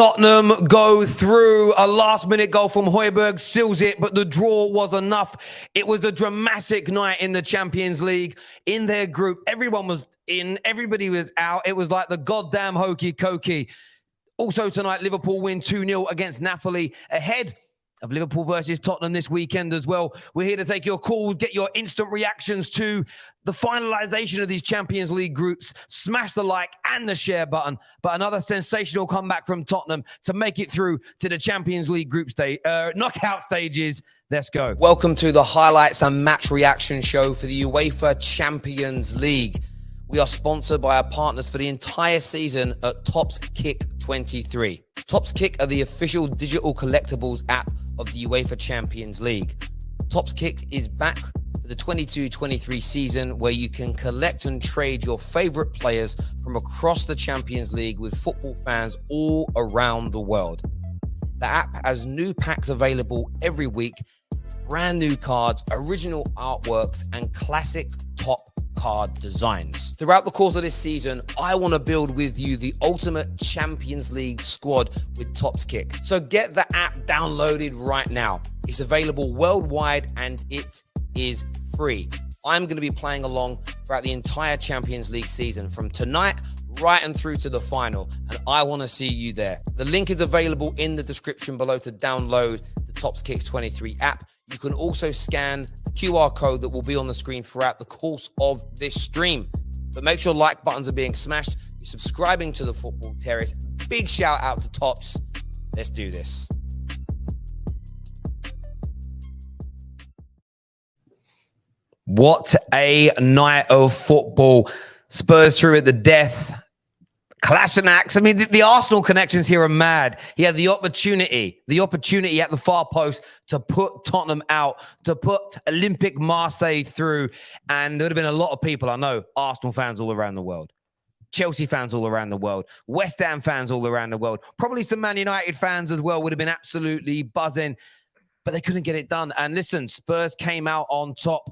Tottenham go through. A last-minute goal from Højbjerg seals it, but the draw was enough. It was a dramatic night in the Champions League. In their group, everyone was in, everybody was out. It was like the goddamn hokey-cokey. Also tonight, Liverpool win 2-0 against Napoli, ahead of Liverpool versus Tottenham this weekend as well. We're here to take your calls, get your instant reactions to the finalization of these Champions League groups. Smash the like and the share button. But another sensational comeback from Tottenham to make it through to the Champions League group stage, knockout stages. Let's go. Welcome to the highlights and match reaction show for the UEFA Champions League. We are sponsored by our partners for the entire season at Topps Kick 23. Topps Kick are the official digital collectibles app of the UEFA Champions League. Topps Kick is back for the 22-23 season, where you can collect and trade your favorite players from across the Champions League with football fans all around the world. The app has new packs available every week, brand new cards, original artworks, and classic top card designs. Throughout the course of this season, I want to build with you the ultimate Champions League squad with Topps Kick. So get the app downloaded right now. It's available worldwide and it is free. I'm going to be playing along throughout the entire Champions League season from tonight right and through to the final, and I want to see you there. The link is available in the description below to download the Topps Kick 23 app. You can also scan the QR code that will be on the screen throughout the course of this stream. But make sure like buttons are being smashed. You're subscribing to the Football Terrace. Big shout out to Topps. Let's do this. What a night of football. Spurs through at the death. Clash and axe. I mean, the Arsenal connections here are mad. He had the opportunity at the far post to put Tottenham out, to put Olympique Marseille through. And there would have been a lot of people, I know, Arsenal fans all around the world, Chelsea fans all around the world, West Ham fans all around the world, probably some Man United fans as well would have been absolutely buzzing, but they couldn't get it done. And listen, Spurs came out on top.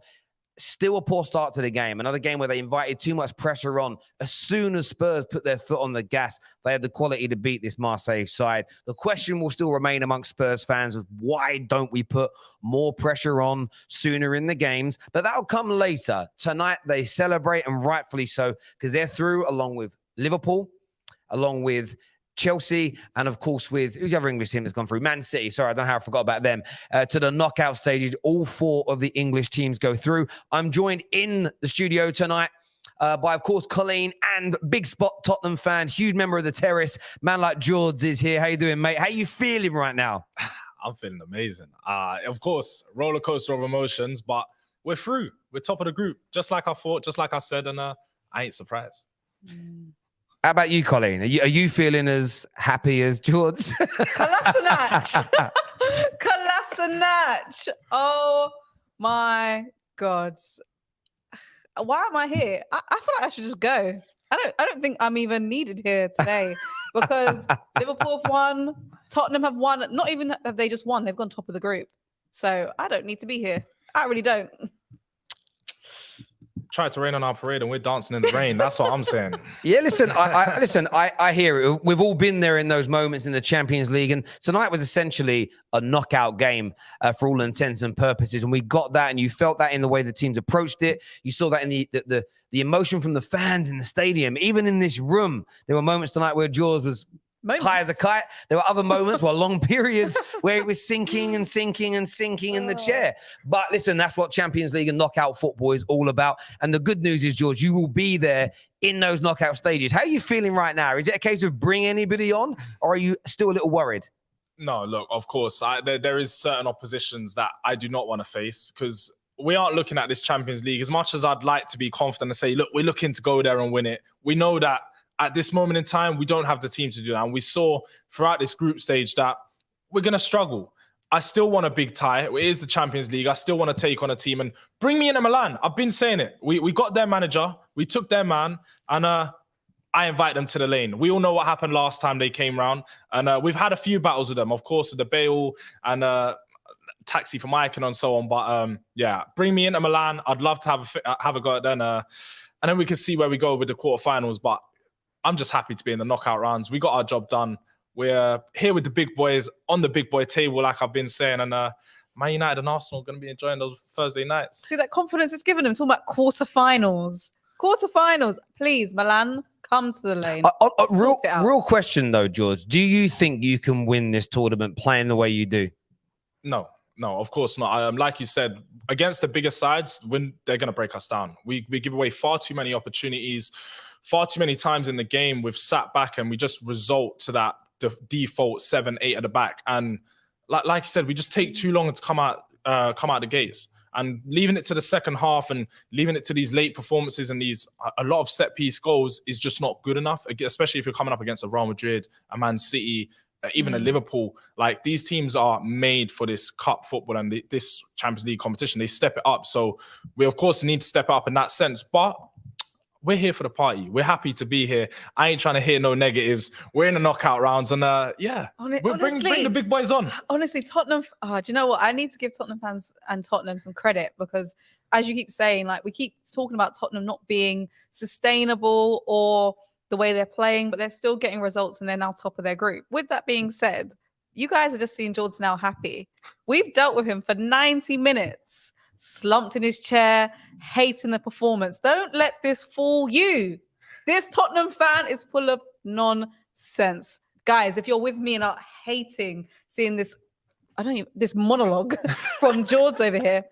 Still a poor start to the game. Another game where they invited too much pressure on. As soon as Spurs put their foot on the gas, they had the quality to beat this Marseille side. The question will still remain amongst Spurs fans of why don't we put more pressure on sooner in the games? But that'll come later. Tonight, they celebrate, and rightfully so, because they're through along with Liverpool, along with Chelsea, and of course with, who's the other English team that's gone through? Man City. Sorry, I don't know how I forgot about them. To the knockout stages, all four of the English teams go through. I'm joined in the studio tonight by, of course, Colleen and Big Spot Tottenham fan, huge member of the Terrace. Man like George is here. How you doing, mate? How you feeling right now? I'm feeling amazing. Of course, roller coaster of emotions, but we're through. We're top of the group, just like I thought, just like I said, and I ain't surprised. How about you, Colleen? Are you feeling as happy as George? Kolasinac. Kolasinac. Oh my God. Why am I here? I feel like I should just go. I don't think I'm even needed here today because Liverpool have won, Tottenham have won. Not even have they just won, they've gone top of the group. So I don't need to be here. I really don't. Tried to rain on our parade and we're dancing in the rain. That's what I'm saying. Yeah, listen, I hear it. We've all been there in those moments in the Champions League, and tonight was essentially a knockout game for all intents and purposes. And we got that, and you felt that in the way the teams approached it. You saw that in the emotion from the fans in the stadium. Even in this room, there were moments tonight where Jaws was high as a kite. There were other moments, long periods, where it was sinking and sinking and sinking in the chair. But listen, that's what Champions League and knockout football is all about. And the good news is, George, you will be there in those knockout stages. How are you feeling right now? Is it a case of bring anybody on, or are you still a little worried? No, look, of course, there is certain oppositions that I do not want to face, because we aren't looking at this Champions League. As much as I'd like to be confident and say, look, we're looking to go there and win it, we know that at this moment in time, we don't have the team to do that. And we saw throughout this group stage that we're going to struggle. I still want a big tie. It is the Champions League. I still want to take on a team and bring me Inter Milan. I've been saying it. We got their manager. We took their man. And I invite them to the lane. We all know what happened last time they came round. And we've had a few battles with them, of course, with the Bale and Taxi from Icon and so on. But yeah, bring me Inter Milan. I'd love to have a go at them. And then we can see where we go with the quarterfinals. But I'm just happy to be in the knockout rounds. We got our job done. We're here with the big boys on the big boy table, like I've been saying. And Man United and Arsenal are going to be enjoying those Thursday nights. See that confidence it's given them. Talking about quarterfinals. Quarterfinals. Please, Milan, come to the lane. Real question though, George. Do you think you can win this tournament playing the way you do? No, of course not. Like you said, against the bigger sides, when they're going to break us down. We give away far too many opportunities, far too many times in the game. We've sat back and we just result to that default 7-8 at the back. And like you said, we just take too long to come out the gates. And leaving it to the second half and leaving it to these late performances and a lot of set piece goals is just not good enough, especially if you're coming up against a Real Madrid, a Man City, even a Liverpool. Like, these teams are made for this cup football and this Champions League competition. They step it up. So we, of course, need to step up in that sense. But we're here for the party. We're happy to be here. I ain't trying to hear no negatives. We're in the knockout rounds, and bring the big boys on. Honestly, Tottenham. Do you know what? I need to give Tottenham fans and Tottenham some credit, because, as you keep saying, like, we keep talking about Tottenham not being sustainable or the way they're playing, but they're still getting results and they're now top of their group. With that being said, you guys are just seeing Jordan now happy. We've dealt with him for 90 minutes. Slumped in his chair, hating the performance. Don't let this fool you. This Tottenham fan is full of nonsense. Guys, if you're with me and are hating seeing this, this monologue from George over here,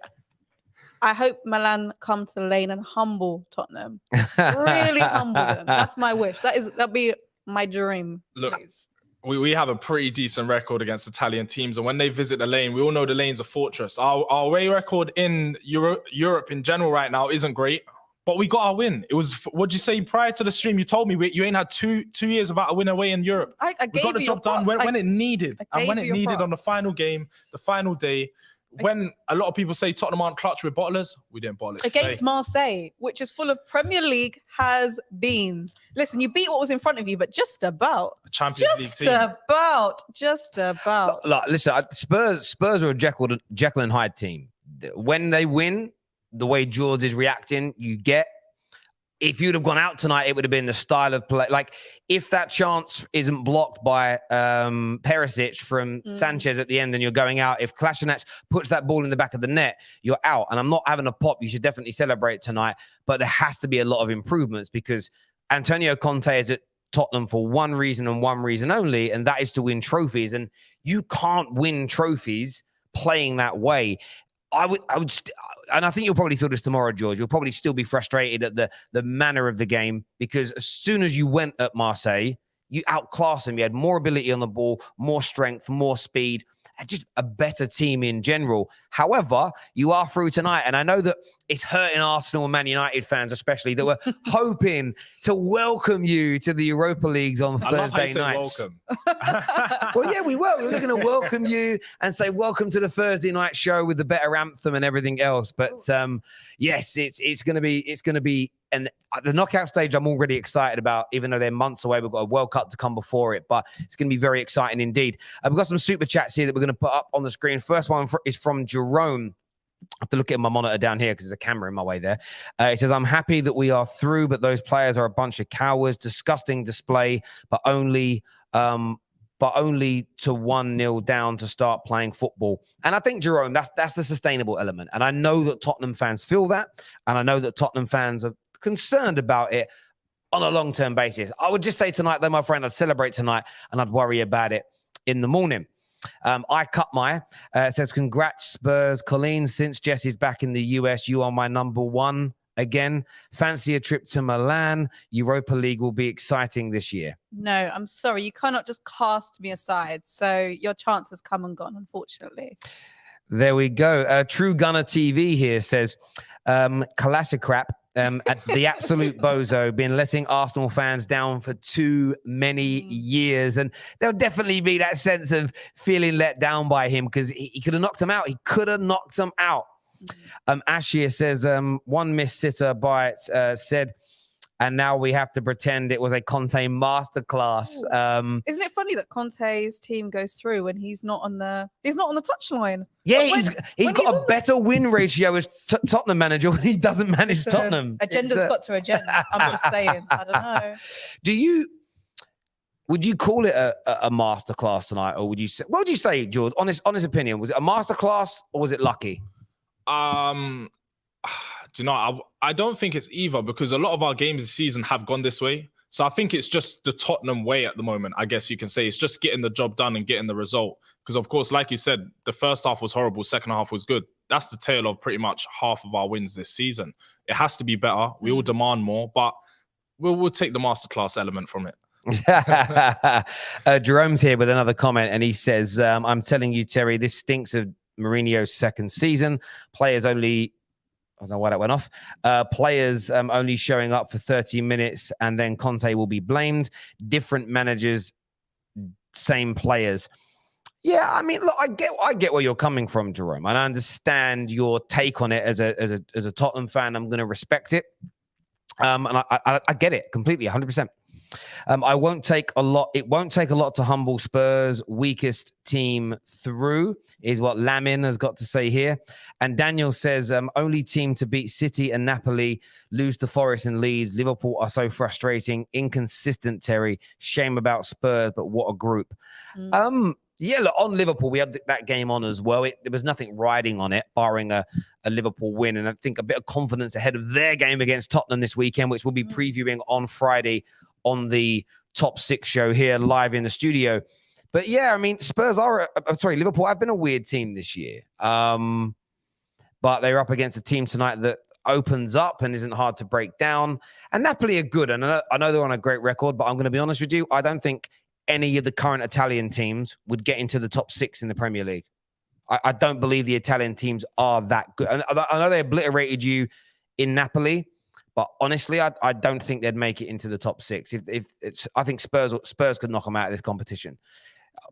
I hope Milan come to the lane and humble Tottenham. Really humble them. That's my wish. That'd be my dream. Look, please. We have a pretty decent record against Italian teams, and when they visit the lane, we all know the lane's a fortress. Our away record in Europe in general right now isn't great, but we got our win. It was, what'd you say prior to the stream? You told me you ain't had two years without a win away in Europe. I we got the job done when it needed, and when it needed props. On the final game, the final day. When a lot of people say Tottenham aren't clutch with bottlers, we didn't bottle it against Marseille, which is full of Premier League has-beens. Listen, you beat what was in front of you, but just about. A Champions League team. Just about. Look, listen, Spurs are a Jekyll and Hyde team. When they win, the way George is reacting, you get. If you'd have gone out tonight, it would have been the style of play. Like, if that chance isn't blocked by Perisic from Sanchez at the end and you're going out, if Kolasinac puts that ball in the back of the net, you're out. And I'm not having a pop. You should definitely celebrate tonight. But there has to be a lot of improvements, because Antonio Conte is at Tottenham for one reason and one reason only, and that is to win trophies. And you can't win trophies playing that way. I would, and I think you'll probably feel this tomorrow, George. You'll probably still be frustrated at the manner of the game, because as soon as you went at Marseille, you outclassed them. You had more ability on the ball, more strength, more speed, and just a better team in general. However, you are through tonight, and I know that it's hurting Arsenal and Man United fans, especially, that were hoping to welcome you to the Europa Leagues on Thursday nights. Welcome. Well, yeah, we were. We were looking to welcome you and say welcome to the Thursday night show with the better anthem and everything else. But yes, it's going to be. And the knockout stage, I'm already excited about, even though they're months away. We've got a World Cup to come before it, but it's going to be very exciting indeed. We've got some super chats here that we're going to put up on the screen. First one is from Jerome. I have to look at my monitor down here because there's a camera in my way there. It says, I'm happy that we are through, but those players are a bunch of cowards. Disgusting display, but only to 1-0 down to start playing football. And I think, Jerome, that's the sustainable element. And I know that Tottenham fans feel that. And I know that Tottenham fans are concerned about it on a long-term basis. I would just say tonight, though, my friend, I'd celebrate tonight and I'd worry about it in the morning. I cut my says, congrats, Spurs. Colleen, since Jesse's back in the US, you are my number one again. Fancy a trip to Milan. Europa League will be exciting this year. No, I'm sorry. You cannot just cast me aside. So your chance has come and gone, unfortunately. There we go. True Gunner TV here says, classic crap. The absolute bozo, been letting Arsenal fans down for too many years. And there'll definitely be that sense of feeling let down by him, because he could have knocked him out. He could have knocked him out. Ashia says, one missed sitter by said, and now we have to pretend it was a Conte masterclass. Isn't it funny that Conte's team goes through when he's not on the touchline? Yeah, he's got a better win ratio as Tottenham manager when he doesn't manage Tottenham. Agenda's got to agenda. I'm just saying. I don't know. Would you call it a masterclass tonight, or would you say? What would you say, George? Honest opinion. Was it a masterclass or was it lucky? Do you know? I don't think it's either, because a lot of our games this season have gone this way. So I think it's just the Tottenham way at the moment. I guess you can say it's just getting the job done and getting the result. Because of course, like you said, the first half was horrible, second half was good. That's the tale of pretty much half of our wins this season. It has to be better. We all demand more, but we'll take the masterclass element from it. Jerome's here with another comment, and he says, I'm telling you, Terry, this stinks of Mourinho's second season. Players only, I don't know why that went off. Players only showing up for 30 minutes, and then Conte will be blamed. Different managers, same players. Yeah, I mean, look, I get where you're coming from, Jerome, and I understand your take on it as a Tottenham fan. I'm going to respect it, and I get it completely, 100%. I won't take a lot. It won't take a lot to humble Spurs' weakest team through, is what Lamin has got to say here. And Daniel says, only team to beat City and Napoli, lose to Forest and Leeds. Liverpool are so frustrating, inconsistent, Terry. Shame about Spurs, but what a group. Yeah, look, on Liverpool, we had that game on as well. There was nothing riding on it, barring a Liverpool win. And I think a bit of confidence ahead of their game against Tottenham this weekend, which we'll be previewing on Friday on the Top 6 show here live in the studio. But yeah, I mean, Liverpool have been a weird team this year. But they're up against a team tonight that opens up and isn't hard to break down. And Napoli are good. And I know they're on a great record, but I'm going to be honest with you, I don't think any of the current Italian teams would get into the top 6 in the Premier League. I don't believe the Italian teams are that good. And I know they obliterated you in Napoli, but honestly, I don't think they'd make it into the top 6. I think Spurs could knock them out of this competition.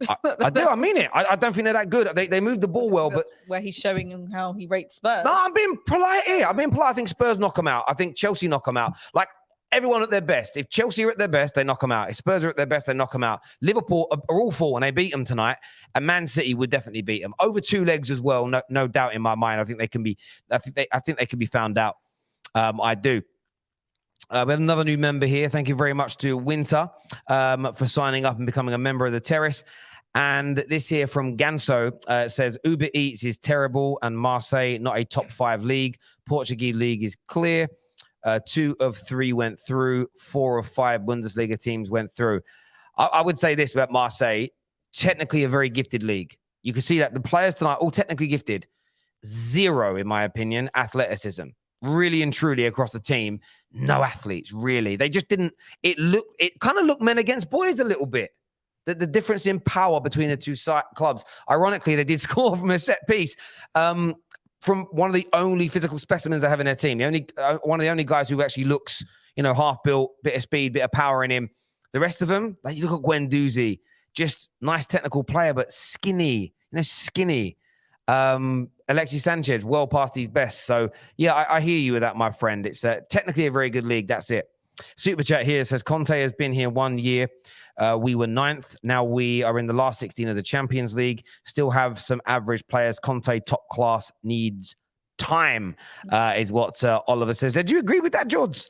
I do. I mean it. I don't think they're that good. They move the ball well, but where he's showing how he rates Spurs. No, I'm being polite here. I think Spurs knock them out. I think Chelsea knock them out. Like, everyone at their best. If Chelsea are at their best, they knock them out. If Spurs are at their best, they knock them out. Liverpool are all full, and they beat them tonight. And Man City would definitely beat them over 2 legs as well. No doubt in my mind. I think they can be. I think they can be found out. I do. We have another new member here. Thank you very much to Winter for signing up and becoming a member of the Terrace. And this here from Ganso says, Uber Eats is terrible and Marseille not a top 5 league. Portuguese league is clear. 2 of 3 went through. 4 of 5 Bundesliga teams went through. I would say this about Marseille, technically a very gifted league. You can see that the players tonight, all technically gifted. 0, in my opinion, athleticism. Really and truly across the team, no athletes, really. They just didn't, it kind of looked men against boys a little bit. The difference in power between the two clubs. Ironically, they did score from a set piece. From one of the only physical specimens they have in their team. One of the only guys who actually looks, half built, bit of speed, bit of power in him. The rest of them, like you look at Guendouzi, just nice technical player, but skinny, skinny. Alexis Sanchez, well past his best. So yeah, I hear you with that, my friend. It's technically a very good league. That's it. Super chat here says Conte has been here 1 year. We were 9th. Now we are in the last 16 of the Champions League. Still have some average players. Conte, top class, needs time, is what Oliver says. Do you agree with that, George?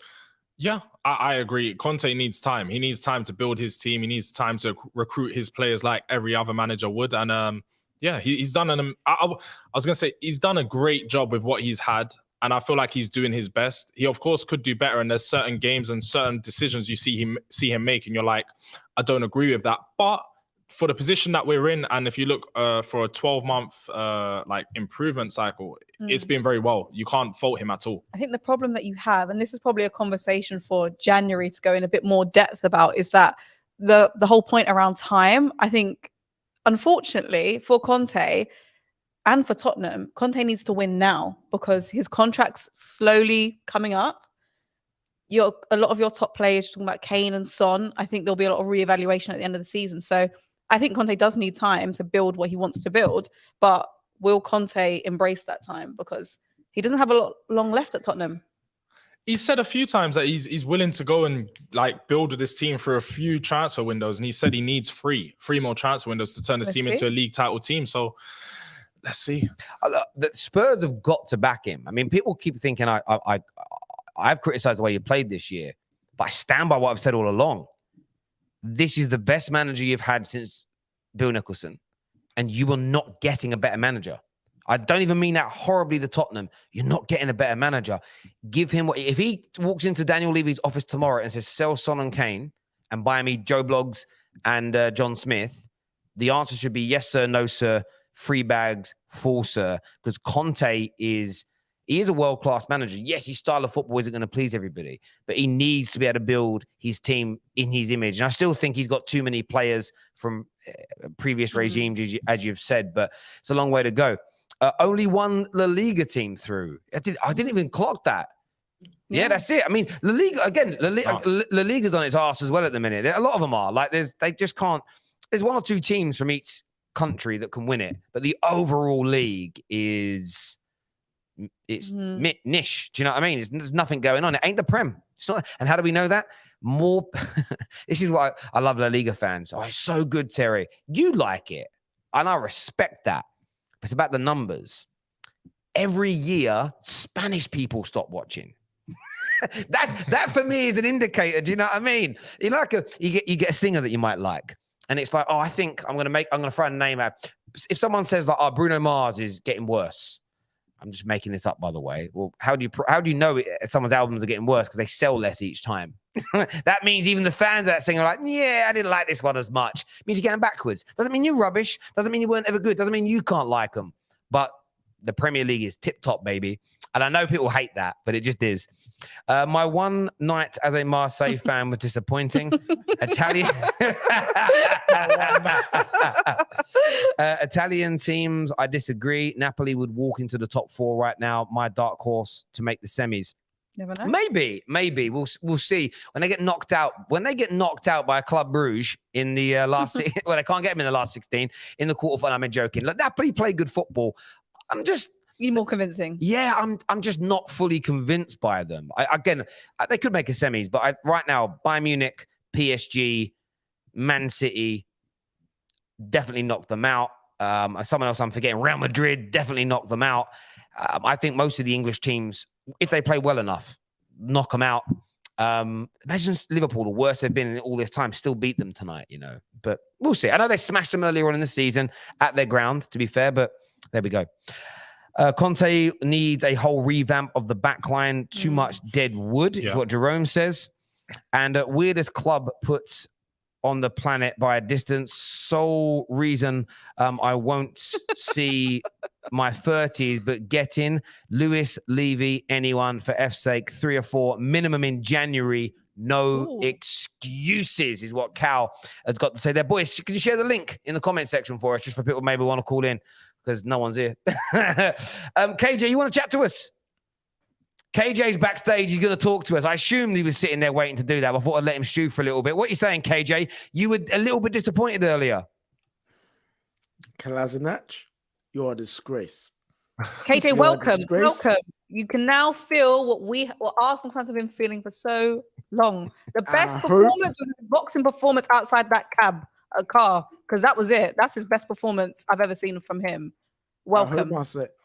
Yeah, I agree. Conte needs time. He needs time to build his team. He needs time to recruit his players like every other manager would. And yeah, he's done I was going to say he's done a great job with what he's had. And I feel like he's doing his best. He, of course, could do better. And there's certain games and certain decisions you see him make, and you're like, I don't agree with that. But for the position that we're in, and if you look for a 12-month improvement cycle, it's been very well. You can't fault him at all. I think the problem that you have, and this is probably a conversation for January to go in a bit more depth about, is that the whole point around time. I think, unfortunately, for Conte and for Tottenham, Conte needs to win now because his contract's slowly coming up. A lot of your top players, talking about Kane and Son, I think there'll be a lot of reevaluation at the end of the season. So I think Conte does need time to build what he wants to build. But will Conte embrace that time? Because he doesn't have a lot long left at Tottenham. He's said a few times that he's willing to go and build with this team for a few transfer windows. And he said he needs three more transfer windows to turn this team into a league title team. So let's see. The Spurs have got to back him. I mean, people keep thinking I've criticized the way he played this year, but I stand by what I've said all along. this is the best manager you've had since Bill Nicholson, and you are not getting a better manager. I don't even mean that horribly to Tottenham. You're not getting a better manager. Give him what, if he walks into Daniel Levy's office tomorrow and says, sell Son and Kane and buy me Joe Bloggs and John Smith, the answer should be yes, sir, no, sir, free bags, full, sir. Because Conte is a world-class manager. Yes, his style of football isn't going to please everybody, but he needs to be able to build his team in his image. And I still think he's got too many players from previous regimes, as you've said, but it's a long way to go. Only one La Liga team through. I didn't even clock that. Yeah, that's it. I mean, La Liga, again, La Liga's on its arse as well at the minute. A lot of them are. Like, they just can't. There's one or two teams from each country that can win it, but the overall league is niche. Do you know what I mean? There's nothing going on. It ain't the Prem. It's not. And how do we know that? More. This is why I love La Liga fans. Oh, it's so good, Terry. You like it, and I respect that. It's about the numbers. Every year, Spanish people stop watching. that for me is an indicator. Do you know what I mean? You get a singer that you might like, and it's like, oh, I think I'm gonna throw a name out. If someone says like, oh, Bruno Mars is getting worse, I'm just making this up, by the way. Well, how do you know someone's albums are getting worse? Because they sell less each time. That means even the fans of that singer are like, yeah, I didn't like this one as much. It means you're getting backwards. Doesn't mean you're rubbish. Doesn't mean you weren't ever good. Doesn't mean you can't like them. But the Premier League is tip-top, baby. And I know people hate that, but it just is. My one night as a Marseille fan was disappointing. Italian teams, I disagree. Napoli would walk into the top 4 right now. My dark horse to make the semis. Never know. Maybe we'll see when they get knocked out. When they get knocked out by Club Brugge in the last, well, they can't get them in the last 16 in the quarterfinal. I'm joking. Like, Napoli play good football. You more convincing. Yeah, I'm just not fully convinced by them. They could make a semis, but right now, Bayern Munich, PSG, Man City definitely knocked them out. Someone else I'm forgetting, Real Madrid definitely knocked them out. I think most of the English teams, if they play well enough, knock them out. Imagine Liverpool, the worst they've been in all this time, still beat them tonight, you know. But we'll see. I know they smashed them earlier on in the season at their ground, to be fair, but there we go. Conte needs a whole revamp of the back line. Too much dead wood, is what Jerome says. And weirdest club puts on the planet by a distance. Sole reason I won't see my 30s, but get in. Lewis, Levy, anyone for F's sake. 3 or 4 minimum in January. No excuses is what Cal has got to say there. Boys, can you share the link in the comment section for us, just for people who maybe want to call in? Because no one's here. KJ, you want to chat to us? KJ's backstage. He's going to talk to us. I assumed he was sitting there waiting to do that. But I thought I'd let him stew for a little bit. What are you saying, KJ? You were a little bit disappointed earlier. Kolasinac, you're a disgrace. KJ, welcome. Welcome. You can now feel what Arsenal fans have been feeling for so long. The best performance was his boxing performance outside that car, because that was it. That's his best performance I've ever seen from him. Welcome.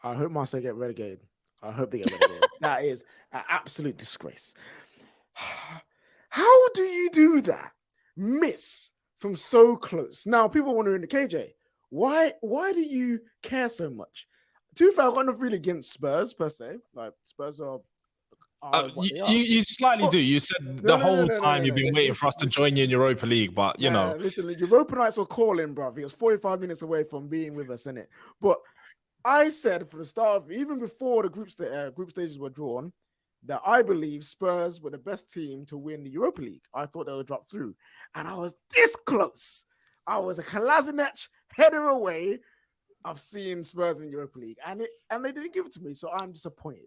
I hope Marseille get relegated. I hope they get relegated. That is an absolute disgrace. How do you do that? Miss from so close. Now, people wondering, KJ, why do you care so much? To be fair, I've got nothing really against Spurs per se. Like, Spurs are you slightly do. You said the whole time you've been waiting for us to join you in Europa League, but you know. Listen, Europa Nights were calling, bro. He was 45 minutes away from being with us, innit? But I said from the start of, even before the group stages were drawn, that I believe Spurs were the best team to win the Europa League. I thought they would drop through, and I was this close. I was a Kolasinac header away of seeing Spurs in the Europa League, and they didn't give it to me, so I'm disappointed.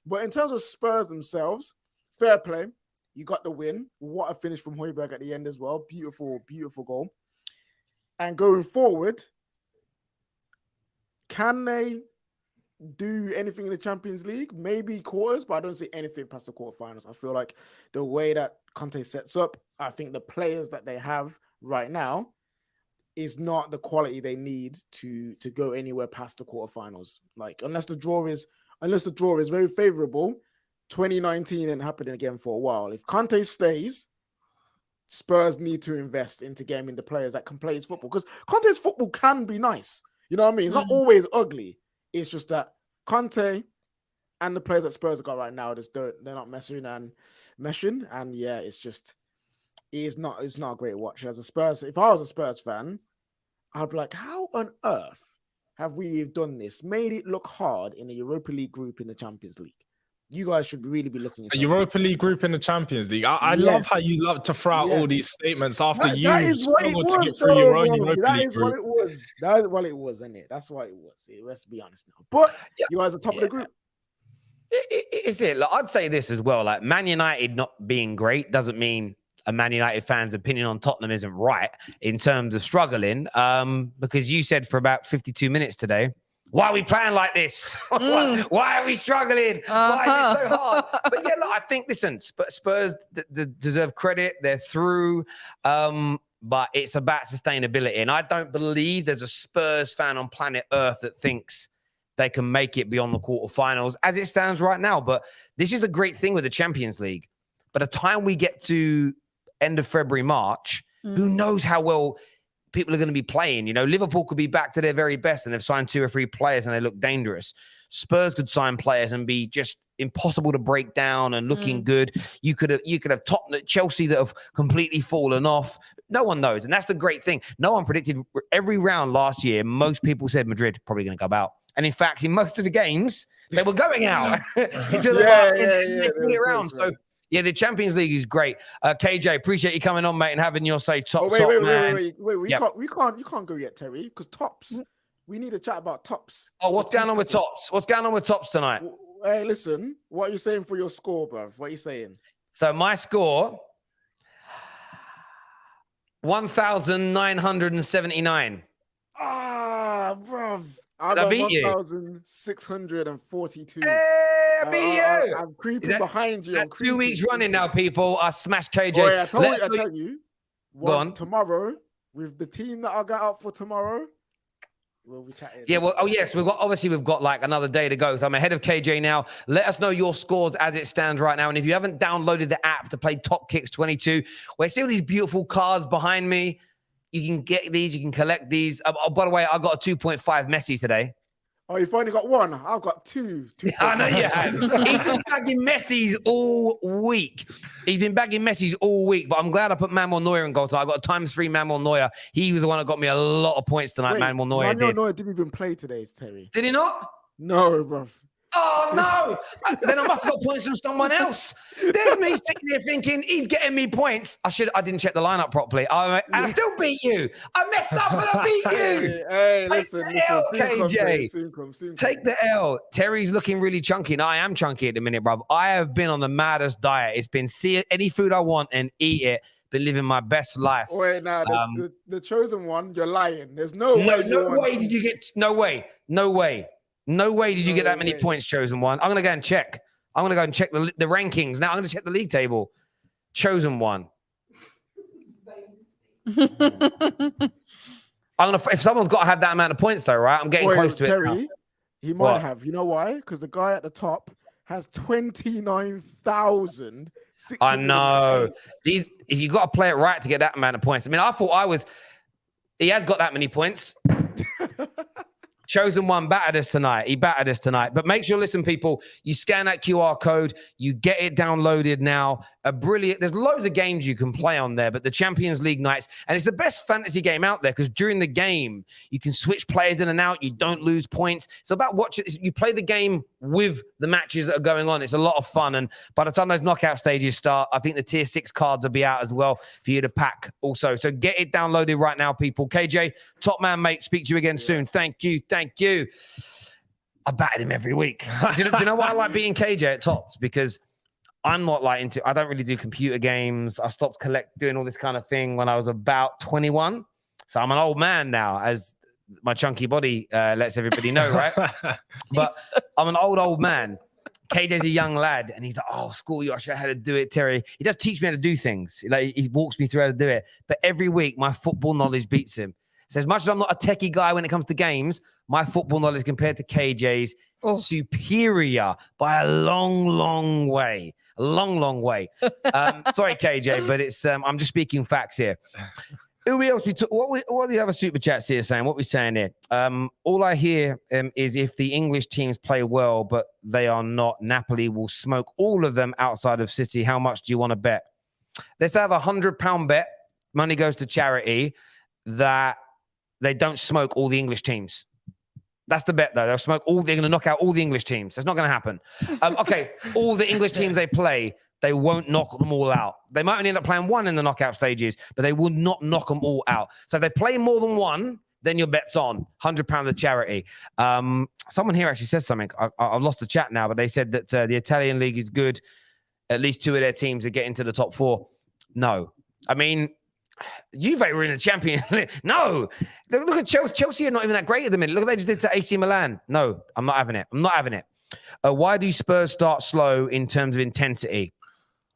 But in terms of Spurs themselves, fair play. You got the win. What a finish from Højbjerg at the end as well. Beautiful, beautiful goal. And going forward, can they do anything in the Champions League? Maybe quarters, but I don't see anything past the quarterfinals. I feel like the way that Conte sets up, I think the players that they have right now is not the quality they need to go anywhere past the quarterfinals. Like, unless the draw is very favorable, 2019 ain't happening again for a while. If Conte stays, Spurs need to invest into getting the players that can play his football, because Conte's football can be nice. You know what I mean? It's not always ugly. It's just that Conte and the players that Spurs have got right now they're not meshing. And yeah, it's not a great watch. As a Spurs, if I was a Spurs fan, I'd be like, how on earth have we done this? Made it look hard in the Europa League group in the Champions League. You guys should really be looking at a Europa League group in the Champions League. I love how you love to throw out all these statements after you struggled to get through your own Europa League group. That is what it was. That is what it was, isn't it? That's what it was. Let's be honest now. But you guys are top of the group. Is it? Like, I'd say this as well. Like, Man United not being great doesn't mean a Man United fan's opinion on Tottenham isn't right in terms of struggling. Because you said for about 52 minutes today, why are we playing like this? Why are we struggling? Why is it so hard? But yeah, look, I think, listen, Spurs deserve credit. They're through. But it's about sustainability. And I don't believe there's a Spurs fan on planet Earth that thinks they can make it beyond the quarterfinals as it stands right now. But this is the great thing with the Champions League. By the time we get to end of February, March, who knows how well people are going to be playing. You know, Liverpool could be back to their very best and they've signed 2 or 3 players and they look dangerous. Spurs could sign players and be just impossible to break down and looking good. You could have Tottenham, Chelsea that have completely fallen off. No one knows. And that's the great thing. No one predicted every round last year. Most people said Madrid probably going to go out. And in fact, in most of the games, they were going out until the last minute round. So yeah, the Champions League is great. KJ, appreciate you coming on, mate, and having your say top man. Wait. You can't go yet, Terry, because tops. We need to chat about tops. Oh, what's going on with tops? What's going on with tops tonight? Hey, listen, what are you saying for your score, bruv? What are you saying? So my score, 1,979. Ah, bruv. I beat you. 1,642. Hey, I beat you. I'm creeping behind you. 2 weeks running now, people. I smashed KJ. Oh, yeah, I tell you. Go on. Tomorrow, with the team that I got out for tomorrow, we'll be chatting. Yeah, well, yes, we've got like another day to go. So I'm ahead of KJ now. Let us know your scores as it stands right now. And if you haven't downloaded the app to play Top Kicks 22, where see all these beautiful cars behind me, you can get these, you can collect these. Oh, by the way, I got a 2.5 Messi today. Oh, you've only got one. I've got 2. I know you have. He's been bagging Messi's all week. But I'm glad I put Manuel Neuer in goal tonight. I got a ×3 Manuel Neuer. He was the one that got me a lot of points tonight. Manuel Neuer didn't even play today, Terry. Did he not? No, bruv. Oh, no. Then I must have got points from someone else. There's me sitting there thinking, he's getting me points. I didn't check the lineup properly. I still beat you. I messed up and I beat you. Hey, listen, KJ. Soon Take the L. Terry's looking really chunky. No, I am chunky at the minute, bruv. I have been on the maddest diet. It's been see any food I want and eat it. Been living my best life. Wait, now the chosen one, you're lying. There's no way. No way did you get. No way did you get that many points, chosen one. I'm going to go and check. I'm going to go and check the rankings. Now I'm going to check the league table. Chosen one. If someone's got to have that amount of points though, right? I'm getting close to Terry, it. He might have. You know why? Because the guy at the top has 29,000. I know. If you got to play it right to get that amount of points. I mean, I thought he has got that many points. Chosen one battered us tonight. He battered us tonight. But make sure, listen, people, you scan that QR code. You get it downloaded now. There's loads of games you can play on there, but the Champions League nights, and it's the best fantasy game out there because during the game, you can switch players in and out. You don't lose points. It's about watching. You play the game with the matches that are going on. It's a lot of fun. And by the time those knockout stages start, I think the tier 6 cards will be out as well for you to pack also. So get it downloaded right now, people. KJ, top man, mate. Speak to you again soon. Thank you. I batted him every week. Do you know why I like beating KJ at tops? Because I'm not I don't really do computer games. I stopped doing all this kind of thing when I was about 21. So I'm an old man now, as my chunky body lets everybody know, right? But I'm an old man. KJ's a young lad, and he's like, oh, school you, I show you how to do it, Terry. He does teach me how to do things. Like, he walks me through how to do it. But every week, my football knowledge beats him. So as much as I'm not a techie guy when it comes to games, my football knowledge compared to KJ's superior by a long way. A long way. Sorry, KJ, but it's I'm just speaking facts here. Who else what are the other super chats here saying? What are we saying here? All I hear is if the English teams play well, but they are not, Napoli will smoke all of them outside of City. How much do you want to bet? Let's have £100 bet. Money goes to charity that they don't smoke all the English teams. That's the bet, though. They're going to knock out all the English teams. That's not going to happen. Okay, all the English teams they play, they won't knock them all out. They might only end up playing one in the knockout stages, but they will not knock them all out. So if they play more than one, then your bet's on. £100 of charity. Someone here actually says something. I've lost the chat now, but they said that the Italian league is good. At least two of their teams are getting to the top four. No. I mean, Juve were in the Champions League. No. Look at Chelsea. Chelsea are not even that great at the minute. Look what they just did to AC Milan. No, I'm not having it. I'm not having it. Why do Spurs start slow in terms of intensity?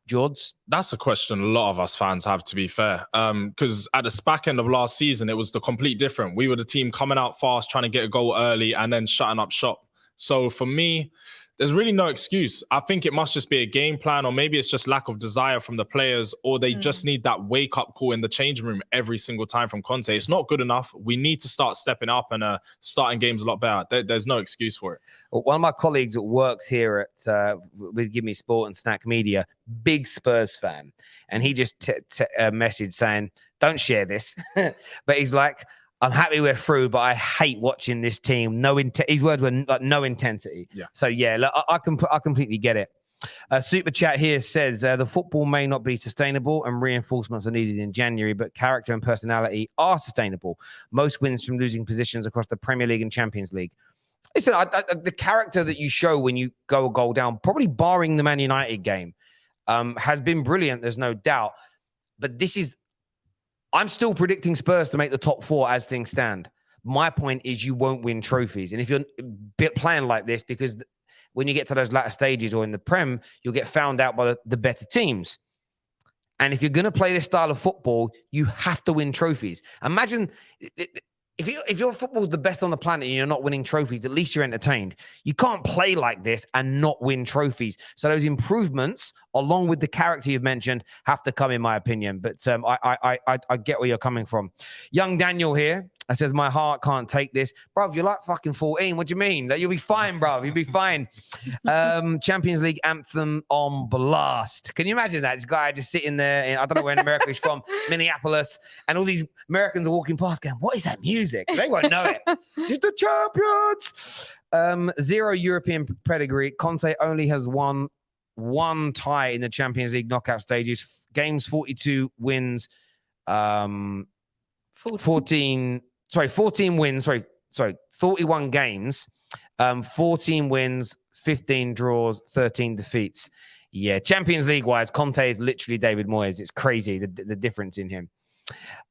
George? That's a question a lot of us fans have, to be fair. Because at the back end of last season, it was the complete different. We were the team coming out fast, trying to get a goal early, and then shutting up shop. So for me, there's really no excuse. I think it must just be a game plan, or maybe it's just lack of desire from the players, or they just need that wake-up call in the changing room every single time from Conte. It's not good enough. We need to start stepping up and starting games a lot better. There's no excuse for it. Well, one of my colleagues that works here at with Give Me Sport and Snack Media, big Spurs fan, and he just messaged saying, don't share this. But he's like, I'm happy we're through, but I hate watching this team. His words were like no intensity. Yeah. So yeah, look, I completely get it. Super chat here says the football may not be sustainable and reinforcements are needed in January, but character and personality are sustainable. Most wins from losing positions across the Premier League and Champions League. Listen, the character that you show when you go a goal down, probably barring the Man United game, has been brilliant. There's no doubt. But I'm still predicting Spurs to make the top four as things stand. My point is you won't win trophies. And if you're playing like this, because when you get to those latter stages or in the Prem, you'll get found out by the better teams. And if you're going to play this style of football, you have to win trophies. Imagine if your football is the best on the planet and you're not winning trophies, at least you're entertained. You can't play like this and not win trophies. So those improvements, along with the character you've mentioned, have to come, in my opinion. But I get where you're coming from. Young Daniel here says, my heart can't take this. Bruv, you're like fucking 14. What do you mean? Like, you'll be fine, bruv. You'll be fine. Champions League anthem on blast. Can you imagine that? This guy just sitting there, I don't know where in America he's from, Minneapolis, and all these Americans are walking past going, what is that music? They won't know it. Just the champions. Zero European pedigree. Conte only has one tie in the Champions League knockout stages. Games 42 wins. 14 wins. 41 games. 14 wins, 15 draws, 13 defeats. Yeah, Champions League wise, Conte is literally David Moyes. It's crazy the difference in him.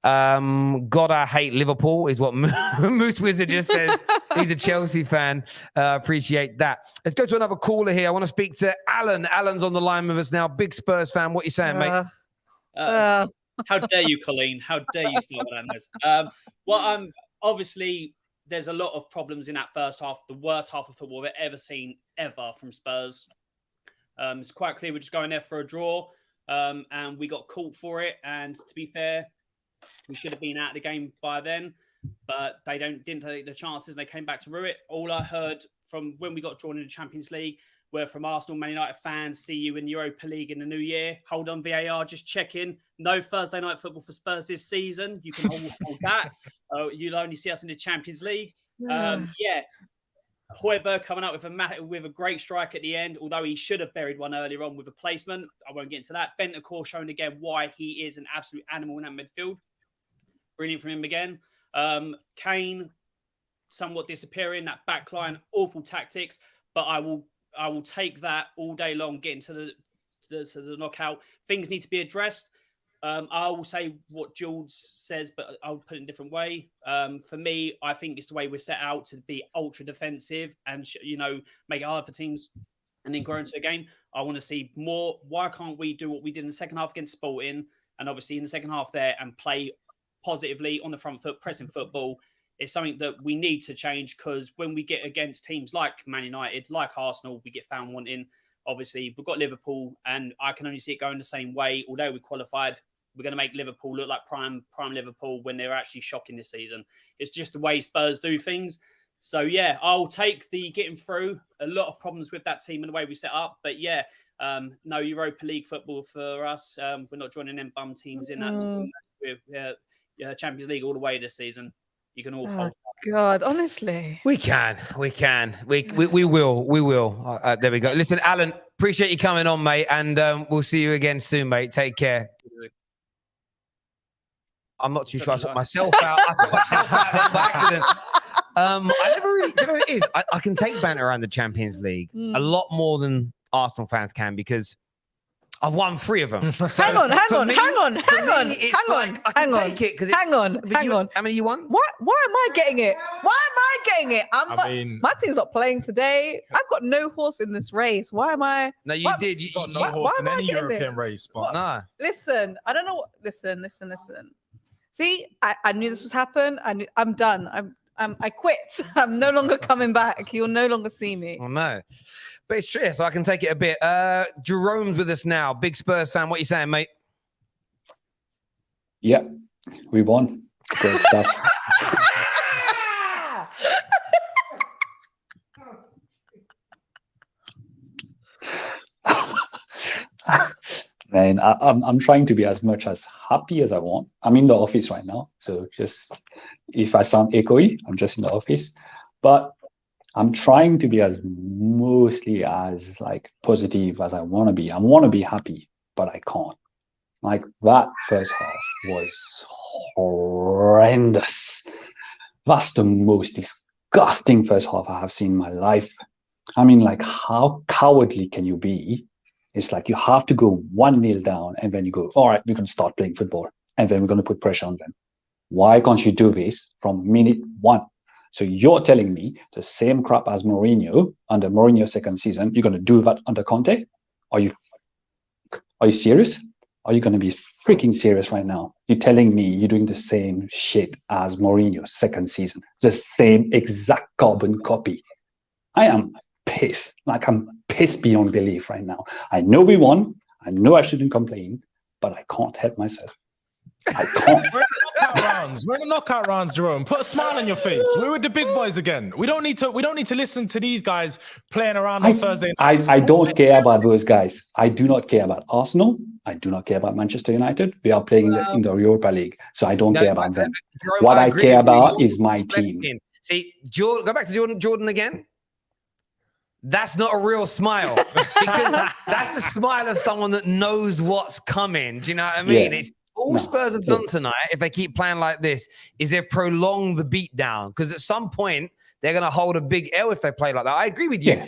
God, I hate Liverpool is what Moose Wizard just says. He's a Chelsea fan. Appreciate that. Let's go to another caller here. I want to speak to Alan. Alan's on the line with us now. Big Spurs fan. What are you saying, mate? How dare you, Colleen? How dare you start with that? Obviously, there's a lot of problems in that first half. The worst half of football we've ever seen, ever, from Spurs. It's quite clear we're just going there for a draw, and we got caught for it. And to be fair, we should have been out of the game by then, but they didn't take the chances, and they came back to rue it. All I heard from when we got drawn in the Champions League were from Arsenal, Man United fans, see you in the Europa League in the new year. Hold on, VAR, just check in. No Thursday night football for Spurs this season. You can hold that. You'll only see us in the Champions League. Højbjerg coming up with a great strike at the end, although he should have buried one earlier on with a placement. I won't get into that. Bentancur showing again why he is an absolute animal in that midfield. Brilliant from him again. Kane somewhat disappearing, that back line, awful tactics, but I will take that all day long, getting to the knockout. Things need to be addressed. I will say what Jules says, but I'll put it in a different way. For me, I think it's the way we're set out to be ultra defensive and, make it hard for teams and then grow into a game. I want to see more. Why can't we do what we did in the second half against Sporting, and obviously in the second half there, and play positively on the front foot, pressing football? it's something that we need to change, because when we get against teams like Man United, like Arsenal, we get found wanting. Obviously, we've got Liverpool, and I can only see it going the same way. Although we qualified, we're going to make Liverpool look like prime Liverpool when they're actually shocking this season. It's just the way Spurs do things. So, yeah, I'll take the getting through. A lot of problems with that team and the way we set up. But, yeah, no Europa League football for us. We're not joining them bum teams in that. With Champions League all the way this season. You can all hold. God, honestly. We can. We will. There we go. Listen, Alan, appreciate you coming on, mate. And we'll see you again soon, mate. Take care. I'm not too sure. I took myself out. By accident. I never really, you know what it is? I can take banter around the Champions League a lot more than Arsenal fans can, because I've won 3 of them. So hang on. I can Hang take it because Hang on. How many you won? Why am I getting it? My team's not playing today. I've got no horse in this race. Why am I? No, you did. You got no horse in any European race, but no. Listen, I don't know. Listen. See, I knew this was happen. I'm done. I quit. I'm no longer coming back. You'll no longer see me. Oh no, but it's true. So I can take it a bit. Jerome's with us now. Big Spurs fan. What you saying, mate? Yeah, we won. Great stuff. Man, I'm trying to be as much as happy as I want. I'm in the office right now, so just if I sound echoey, I'm just in the office. But I'm trying to be as mostly as like positive as I want to be. I want to be happy, but I can't. Like that first half was horrendous. That's the most disgusting first half I have seen in my life. I mean, like, how cowardly can you be? It's like you have to go 1-0 down and then you go, all right, we're going to start playing football and then we're going to put pressure on them. Why can't you do this from minute 1? So you're telling me the same crap as Mourinho under Mourinho's second season, you're going to do that under Conte? Are you serious? Are you going to be freaking serious right now? You're telling me you're doing the same shit as Mourinho's second season, the same exact carbon copy. I am pissed. Like, I'm pissed beyond belief right now. I know we won. I know I shouldn't complain, but I can't help myself. I can't. We're in the knockout rounds, Jerome. Put a smile on your face. We're with the big boys again. We don't need to listen to these guys playing around on Thursday nights. I don't care about those guys. I do not care about Arsenal. I do not care about Manchester United. We are playing in the Europa League, so I don't care about them. Jerome, what I care about is my team. See, Jordan, go back to Jordan again. That's not a real smile, because that's the smile of someone that knows what's coming. Do you know what I mean? Yeah. It's all Spurs have done tonight, if they keep playing like this, is they prolong the beatdown, because at some point they're going to hold a big L if they play like that. I agree with you. Yeah.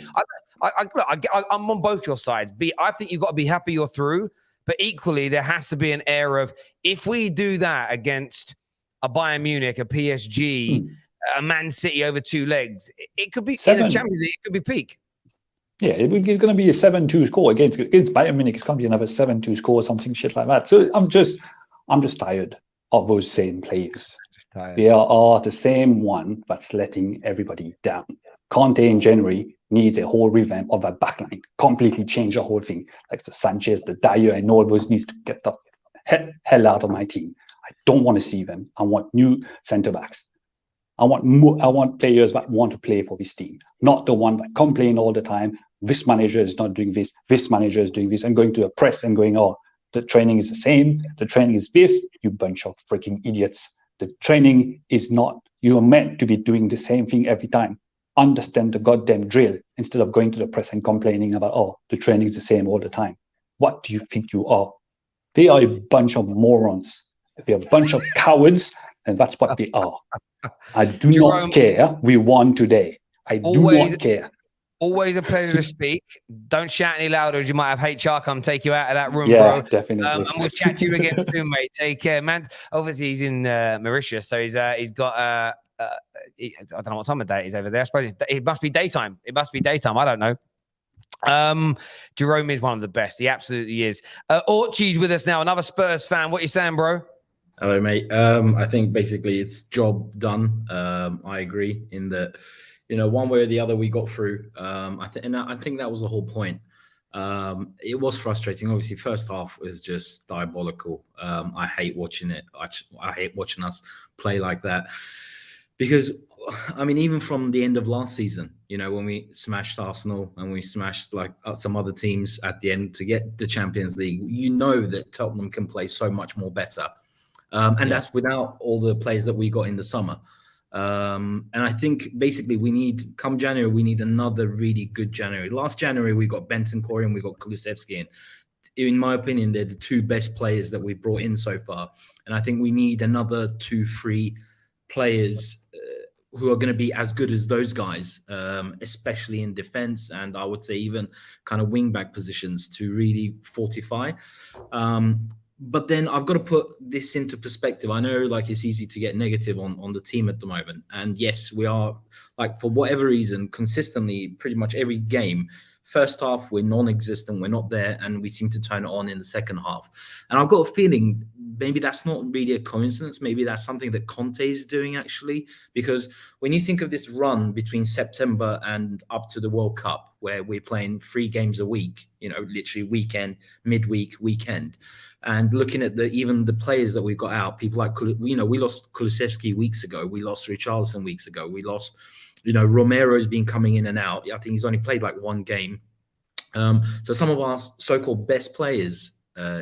I'm on both your sides. I think you've got to be happy you're through, but equally there has to be an air of, if we do that against a Bayern Munich, a PSG, a Man City over 2 legs, it could be in the Champions League, it could be peak. Yeah, it's going to be a 7-2 score against Bayern Munich. It's going to be another 7-2 score or something shit like that. So I'm just tired of those same players. They are the same one that's letting everybody down. Conte in January needs a whole revamp of that backline, completely change the whole thing. Like the Sanchez, the Dyer, and all those needs to get the hell out of my team. I don't want to see them. I want new centre backs. I want players that want to play for this team, not the one that complain all the time. This manager is not doing this. This manager is doing this, and going to the press and going, "Oh, the training is the same. The training is this." You bunch of freaking idiots. The training is not. You are meant to be doing the same thing every time. Understand the goddamn drill instead of going to the press and complaining about, "Oh, the training is the same all the time." What do you think you are? They are a bunch of morons. They're a bunch of cowards, and that's what they are. I do not care. We won today. I do not care. Always a pleasure to speak. Don't shout any louder, as you might have HR come take you out of that room, yeah, bro. Definitely. And we'll chat to you again soon, mate. Take care, man. Obviously, he's in Mauritius, so he's got I don't know what time of day it is over there. I suppose it must be daytime. It must be daytime. I don't know. Jerome is one of the best. He absolutely is. Orchie's with us now. Another Spurs fan. What are you saying, bro? Hello, mate. I think basically it's job done. I agree in that, one way or the other we got through. I think that was the whole point. It was frustrating. Obviously, first half was just diabolical. I hate watching it. I hate watching us play like that because, I mean, even from the end of last season, when we smashed Arsenal and we smashed like some other teams at the end to get the Champions League, that Tottenham can play so much more better. That's without all the players that we got in the summer. And I think basically come January, we need another really good January. Last January, we got Bentancur and we got Kulusevski in. In my opinion, they're the two best players that we brought in so far. And I think we need another 2-3 players who are going to be as good as those guys, especially in defense. And I would say even kind of wing back positions to really fortify. But then I've got to put this into perspective. I know like it's easy to get negative on the team at the moment. And yes, we are like, for whatever reason, consistently, pretty much every game, first half, we're non-existent. We're not there. And we seem to turn it on in the second half. And I've got a feeling maybe that's not really a coincidence. Maybe that's something that Conte is doing actually, because when you think of this run between September and up to the World Cup, where we're playing 3 games a week, literally weekend, midweek, weekend, and looking at even the players that we've got out, people like, we lost Kulusevski weeks ago. We lost Richarlison weeks ago. We lost, Romero's been coming in and out. I think he's only played like 1 game. So some of our so-called best players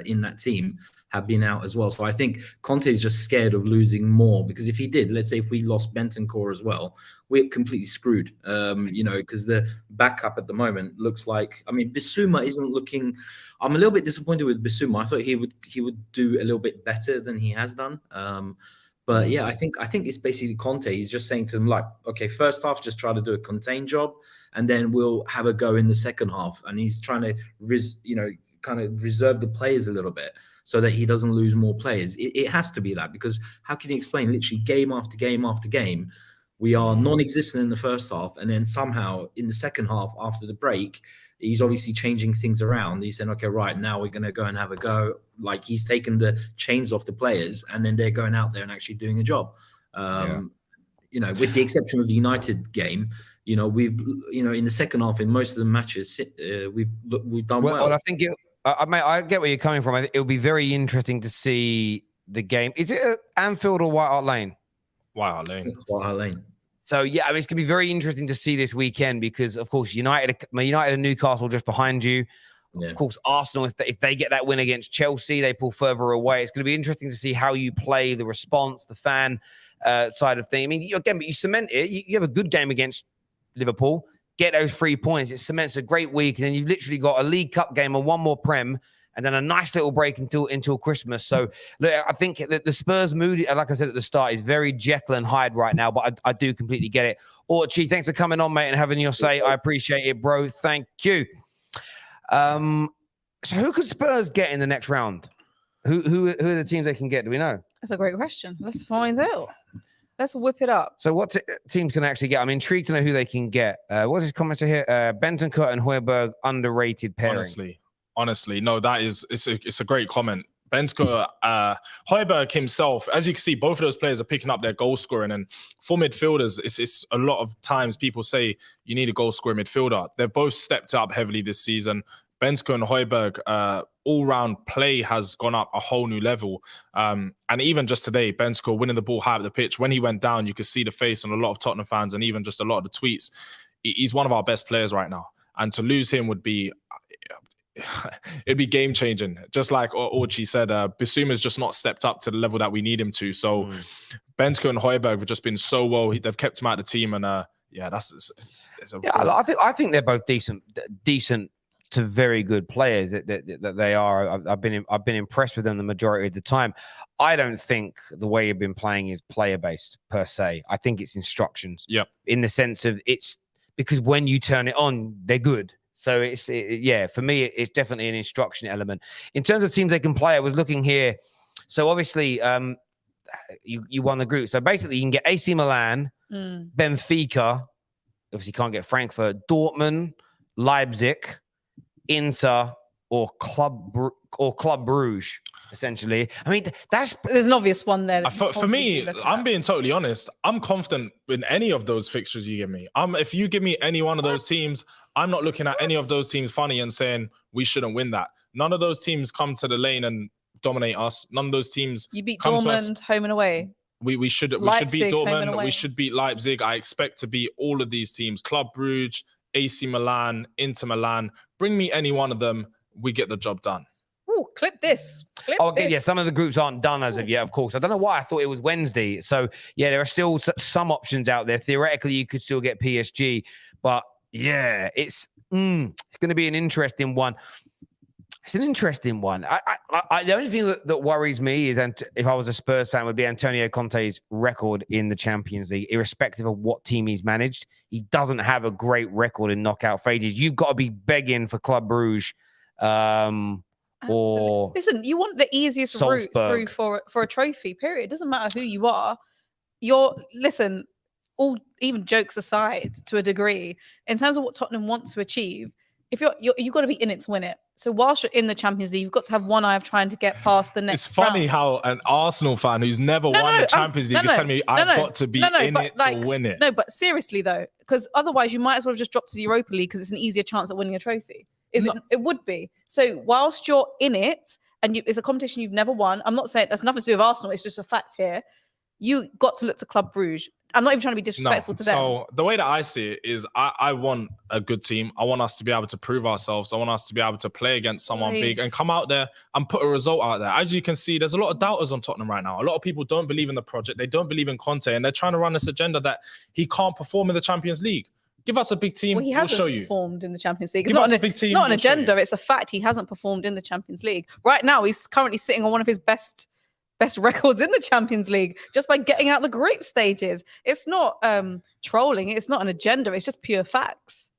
in that team have been out as well. So I think Conte is just scared of losing more, because if he did, let's say if we lost Bentancur as well, we're completely screwed, because the backup at the moment looks like, I mean, Bissouma isn't looking, I'm a little bit disappointed with Bissouma. I thought he would do a little bit better than he has done. But yeah, I think it's basically Conte. He's just saying to them like, okay, first half, just try to do a contained job, and then we'll have a go in the second half. And he's trying to, kind of reserve the players a little bit so that he doesn't lose more players. It has to be that, because how can you explain literally game after game after game, we are non-existent in the first half, and then somehow in the second half after the break, he's obviously changing things around. He's saying, okay, right, now we're going to go and have a go. Like he's taken the chains off the players, and then they're going out there and actually doing a job. With the exception of the United game, we've, in the second half, in most of the matches, we've done well. Well, I think I get where you're coming from. It will be very interesting to see the game. Is it at Anfield or White Hart Lane? White Hart Lane. White Hart Lane. So yeah, I mean, it's going to be very interesting to see this weekend, because of course United and Newcastle just behind you. Of course, Arsenal, if they get that win against Chelsea, they pull further away. It's going to be interesting to see how you play the response, the fan side of things. I mean, but you cement it. You have a good game against Liverpool, get those 3 points. It cements a great week, and then you've literally got a League Cup game and 1 more Prem, and then a nice little break until Christmas. So look, I think that the Spurs mood, like I said at the start, is very Jekyll and Hyde right now, but I do completely get it. Orchie, thanks for coming on, mate, and having your say. I appreciate it, bro. Thank you. So who could Spurs get in the next round? Who are the teams they can get? Do we know? That's a great question. Let's find out. Let's whip it up. So what teams can actually get? I'm intrigued to know who they can get. What's his comments here? Bentancur and Højbjerg, underrated pairing. Honestly, no, it's a great comment. Bentancur, Højbjerg himself, as you can see, both of those players are picking up their goal scoring. And for midfielders, it's a lot of times people say you need a goal scoring midfielder. They've both stepped up heavily this season. Bentancur and Højbjerg, all-round play has gone up a whole new level. And even just today, Bentancur winning the ball high up the pitch. When he went down, you could see the face on a lot of Tottenham fans, and even just a lot of the tweets. He's one of our best players right now. And to lose him would be... it'd be game-changing. Just like Orchie said, Bissouma's just not stepped up to the level that we need him to. So Bentancur and Højbjerg have just been so well. They've kept him out of the team. And I think they're both decent to very good players that they are. I've been impressed with them the majority of the time. I don't think the way you've been playing is player-based per se. I think it's instructions. Yep. In the sense of it's because when you turn it on, they're good. So for me, it's definitely an instruction element. In terms of teams they can play, I was looking here. So obviously, you won the group. So basically, you can get AC Milan, Benfica. Obviously, can't get Frankfurt, Dortmund, Leipzig, Inter, or Club Brugge, essentially. I mean, there's an obvious one there. For me, I'm being totally honest. I'm confident in any of those fixtures you give me. If you give me any one of those teams, I'm not looking at any of those teams funny and saying we shouldn't win that. None of those teams come to the lane and dominate us. None of those teams. You beat Dortmund home and away. We should beat Dortmund. We should beat Leipzig. I expect to beat all of these teams. Club Brugge, AC Milan, Inter Milan. Bring me any one of them. We get the job done. Ooh, clip this. Yeah, some of the groups aren't done as of yet, of course. I don't know why I thought it was Wednesday. So, yeah, there are still some options out there. Theoretically, you could still get PSG. But, yeah, it's going to be an interesting one. It's an interesting one. The only thing that worries me is, if I was a Spurs fan, would be Antonio Conte's record in the Champions League, irrespective of what team he's managed. He doesn't have a great record in knockout phases. You've got to be begging for Club Brugge. Or listen, you want the easiest route through for a trophy. Period. It doesn't matter who you are. Even jokes aside, to a degree, in terms of what Tottenham want to achieve, if you've got to be in it to win it. So whilst you're in the Champions League, you've got to have one eye of trying to get past the next. It's funny how an Arsenal fan who's never won the Champions League is telling me I've got to be in it to win it. No, but seriously though, because otherwise you might as well have just dropped to the Europa League because it's an easier chance at winning a trophy. It would be. So whilst you're in it and it's a competition you've never won, I'm not saying that's nothing to do with Arsenal. It's just a fact here. You got to look to Club Brugge. I'm not even trying to be disrespectful to them. So the way that I see it is I want a good team. I want us to be able to prove ourselves. I want us to be able to play against someone big and come out there and put a result out there. As you can see, there's a lot of doubters on Tottenham right now. A lot of people don't believe in the project. They don't believe in Conte, and they're trying to run this agenda that he can't perform in the Champions League. Give us a big team. Well, he hasn't we'll show you. performed in the Champions League. It's not an agenda. It's a fact. He hasn't performed in the Champions League. Right now, he's currently sitting on one of his best records in the Champions League just by getting out the group stages. It's not trolling. It's not an agenda. It's just pure facts.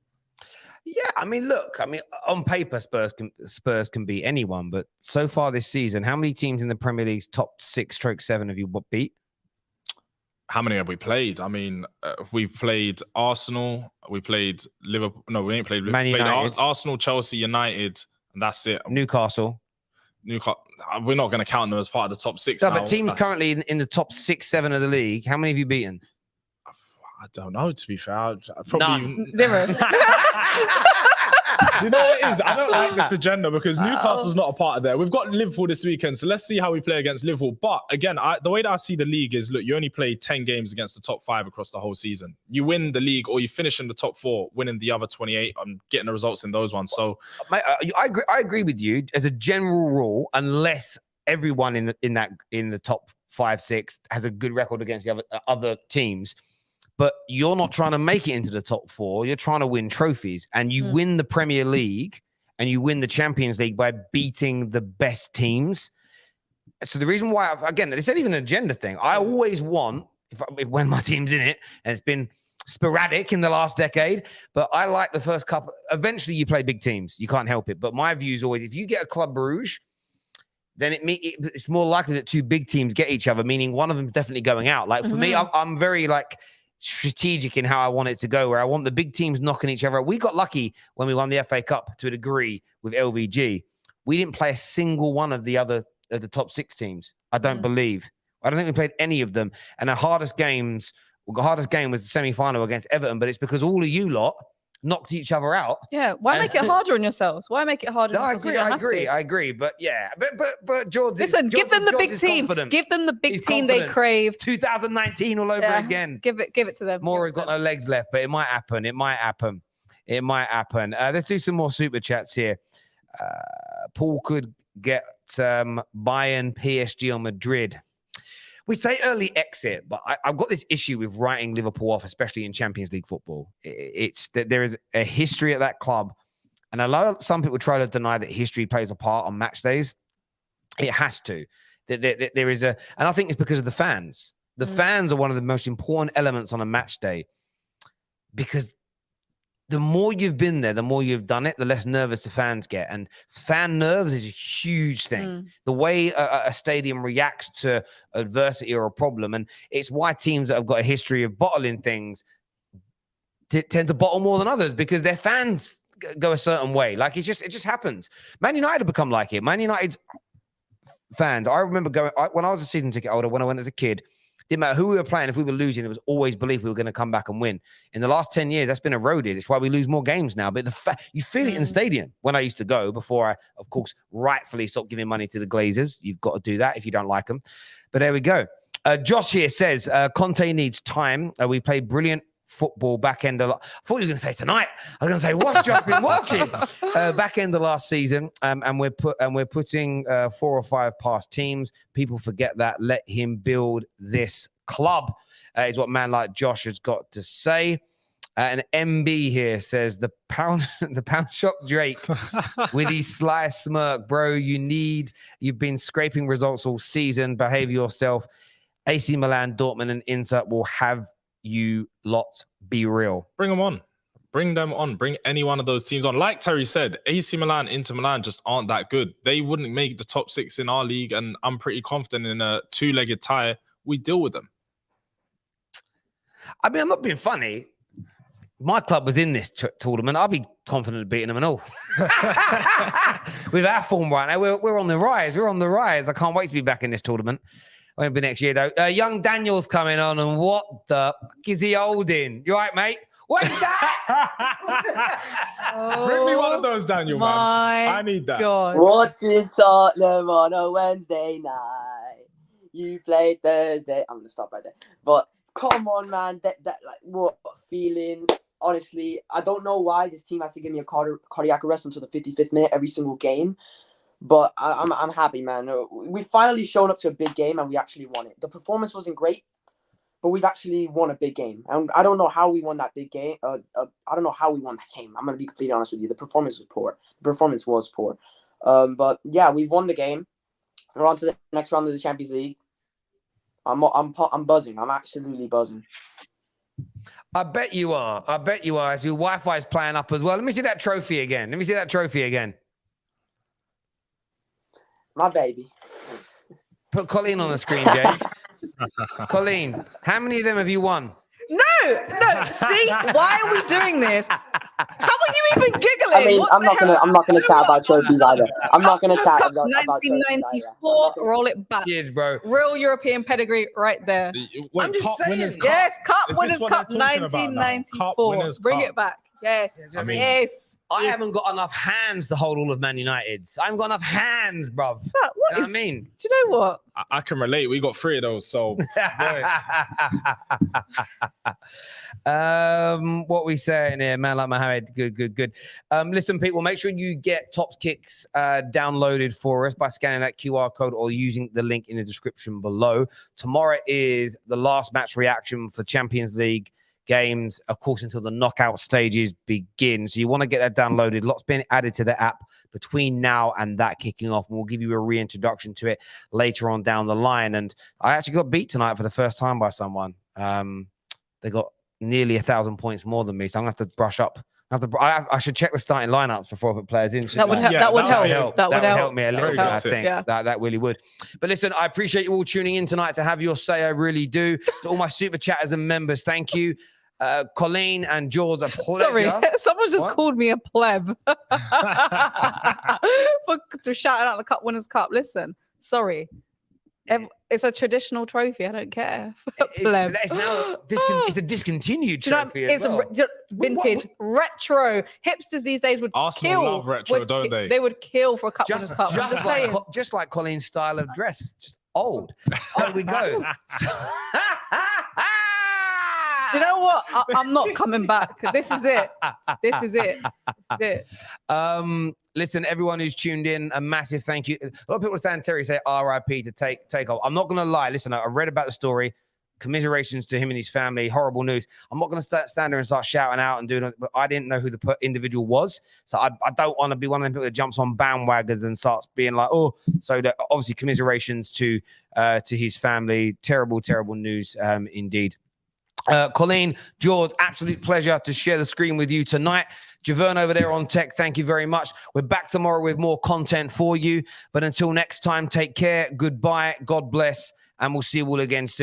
Yeah, I mean, look, on paper, Spurs can beat anyone, but so far this season, how many teams in the Premier League's top 6/7 have you beat? How many have we played? I mean, we played Arsenal, we played Liverpool. No, we ain't played Liverpool. Man United. Arsenal, Chelsea, United, and that's it. Newcastle. We're not going to count them as part of the top 6. No, but teams currently in the top 6/7 of the league, how many have you beaten? I don't know, to be fair. I'd probably... None. 0. Do you know what it is? I don't like this agenda because Newcastle's not a part of there. We've got Liverpool this weekend, so let's see how we play against Liverpool. But again, the way that I see the league is, look, you only play 10 games against the top 5 across the whole season. You win the league or you finish in the top 4, winning the other 28 and getting the results in those ones. So mate, I agree with you as a general rule, unless everyone in the top 5, 6 has a good record against the other teams. But you're not trying to make it into the top 4. You're trying to win trophies. And you win the Premier League and you win the Champions League by beating the best teams. So the reason why, again, it's not even an agenda thing. I always want, when my team's in it, and it's been sporadic in the last decade, but I like the first couple. Eventually you play big teams. You can't help it. But my view is always, if you get a Club Brugge, then it's more likely that 2 big teams get each other, meaning one of them's definitely going out. Like for me, I'm very strategic in how I want it to go, where I want the big teams knocking each other out. We got lucky when we won the FA Cup to a degree with LVG. We didn't play a single one of the top 6 teams. I don't believe. I don't think we played any of them. And the hardest game was the semi-final against Everton, but it's because all of you lot knocked each other out. Yeah. Why make it harder on yourselves? Why make it harder on yourselves? I agree. But yeah, but George, listen, give them the big team. Give them the big team they crave. 2019 all over again. Give it to them. Mora's got no legs left, but it might happen. Let's do some more super chats here. Paul could get Bayern, PSG, or Madrid. We say early exit, but I've got this issue with writing Liverpool off, especially in Champions League football. It's that there is a history at that club. And although some people try to deny that history plays a part on match days, it has to. There is and I think it's because of the fans. The fans are one of the most important elements on a match day, because the more you've been there, the more you've done it, the less nervous the fans get. And fan nerves is a huge thing. The way a stadium reacts to adversity or a problem. And it's why teams that have got a history of bottling things tend to bottle more than others, because their fans go a certain way. Like it just happens. Man United have become like it. Man United's fans. I remember when I was a season ticket holder, when I went as a kid, didn't matter who we were playing. If we were losing, there was always belief we were going to come back and win. In the last 10 years, that's been eroded. It's why we lose more games now. But you feel it in the stadium. When I used to go, before I, of course, rightfully stopped giving money to the Glazers. You've got to do that if you don't like them. But there we go. Josh here says, Conte needs time. We played brilliant football back end of... I thought you were going to say tonight. I was going to say, what's Josh been watching? Back end of last season, and we're putting 4 or 5 past teams. People forget that. Let him build this club, is what man like Josh has got to say. And MB here says the pound shop Drake with his sly smirk, bro. You've been scraping results all season. Behave yourself. AC Milan, Dortmund, and Inter will have you lot. Be real. Bring them on. Bring them on. Bring any one of those teams on. Like Terry said, AC Milan, Inter Milan just aren't that good. They wouldn't make the top 6 in our league, and I'm pretty confident in a 2-legged tie, we deal with them. I mean, I'm not being funny. My club was in this tournament. I'll be confident of beating them and all. With our form right now, we're on the rise. We're on the rise. I can't wait to be back in this tournament. Won't be next year, though. Young Daniel's coming on, and what the fuck is he holding? You all right, mate? What is that? Bring me one of those, Daniel, man. I need that. God. Watching Tottenham on a Wednesday night. You played Thursday. I'm going to stop right there. But come on, man. That like, what feeling? Honestly, I don't know why this team has to give me a cardiac arrest until the 55th minute every single game. But I'm happy, man. We finally showed up to a big game and we actually won it. The performance wasn't great, but we've actually won a big game. And I don't know how we won that big game. I don't know how we won that game. I'm going to be completely honest with you. The performance was poor. But yeah, we've won the game. We're on to the next round of the Champions League. I'm buzzing. I'm absolutely buzzing. I bet you are. As your Wi-Fi is playing up as well. Let me see that trophy again. My baby. Put Colleen on the screen, Jay. Colleen, how many of them have you won? No. See, why are we doing this? How are you even giggling? I mean, I'm not gonna chat about trophies either. I'm not gonna chat about trophies 1994. Roll it back. Cheers, bro. Real European pedigree right there. Wait, I'm just saying. Yes, Cup Is this Winners' what Cup they're talking about now? 1994. Cup Winners' Bring Cup. it back. Yes. I mean, yes. I haven't got enough hands to hold all of Man United's. I haven't got enough hands, bruv. What You know what I mean? Do you know what? I can relate. We got 3 of those, so What we saying here, man like Mohammed. Good. Listen, people, make sure you get Top Kicks downloaded for us by scanning that QR code or using the link in the description below. Tomorrow is the last match reaction for Champions League games, of course, until the knockout stages begin. So you want to get that downloaded. Lots being added to the app between now and that kicking off, and we'll give you a reintroduction to it later on down the line. And I actually got beat tonight for the first time by someone. They got nearly 1,000 points more than me, so I'm gonna have to brush up. I should check the starting lineups before I put players in. That would help. That would help Me a little bit, I think. Yeah. That really would. But listen, I appreciate you all tuning in tonight to have your say. I really do. To all my super chatters and members, thank you. Colleen and Jaws, a pleasure. Sorry, someone just called me a pleb for shouting out the Cup Winners' Cup. Listen, sorry. It's a traditional trophy. I don't care. Pleb. It's now it's a discontinued trophy. It's vintage, retro. Hipsters these days would Arsenal kill. love retro, don't they? They would kill for a Cup Winners' Cup. Just like Colleen's style of dress, just old. There we go. Do you know what? I'm not coming back. This is it. Listen, everyone who's tuned in, a massive thank you. A lot of people are saying, Terry, say RIP to take off. I'm not going to lie. Listen, I read about the story. Commiserations to him and his family. Horrible news. I'm not going to stand there and start shouting out and doing it, but I didn't know who the individual was. So I don't want to be one of them people that jumps on bandwagons and starts being like, oh, so that obviously commiserations to his family. Terrible news indeed. Colleen, George, absolute pleasure to share the screen with you tonight. Javern over there on tech, thank you very much. We're back tomorrow with more content for you. But until next time, take care. Goodbye. God bless. And we'll see you all again soon.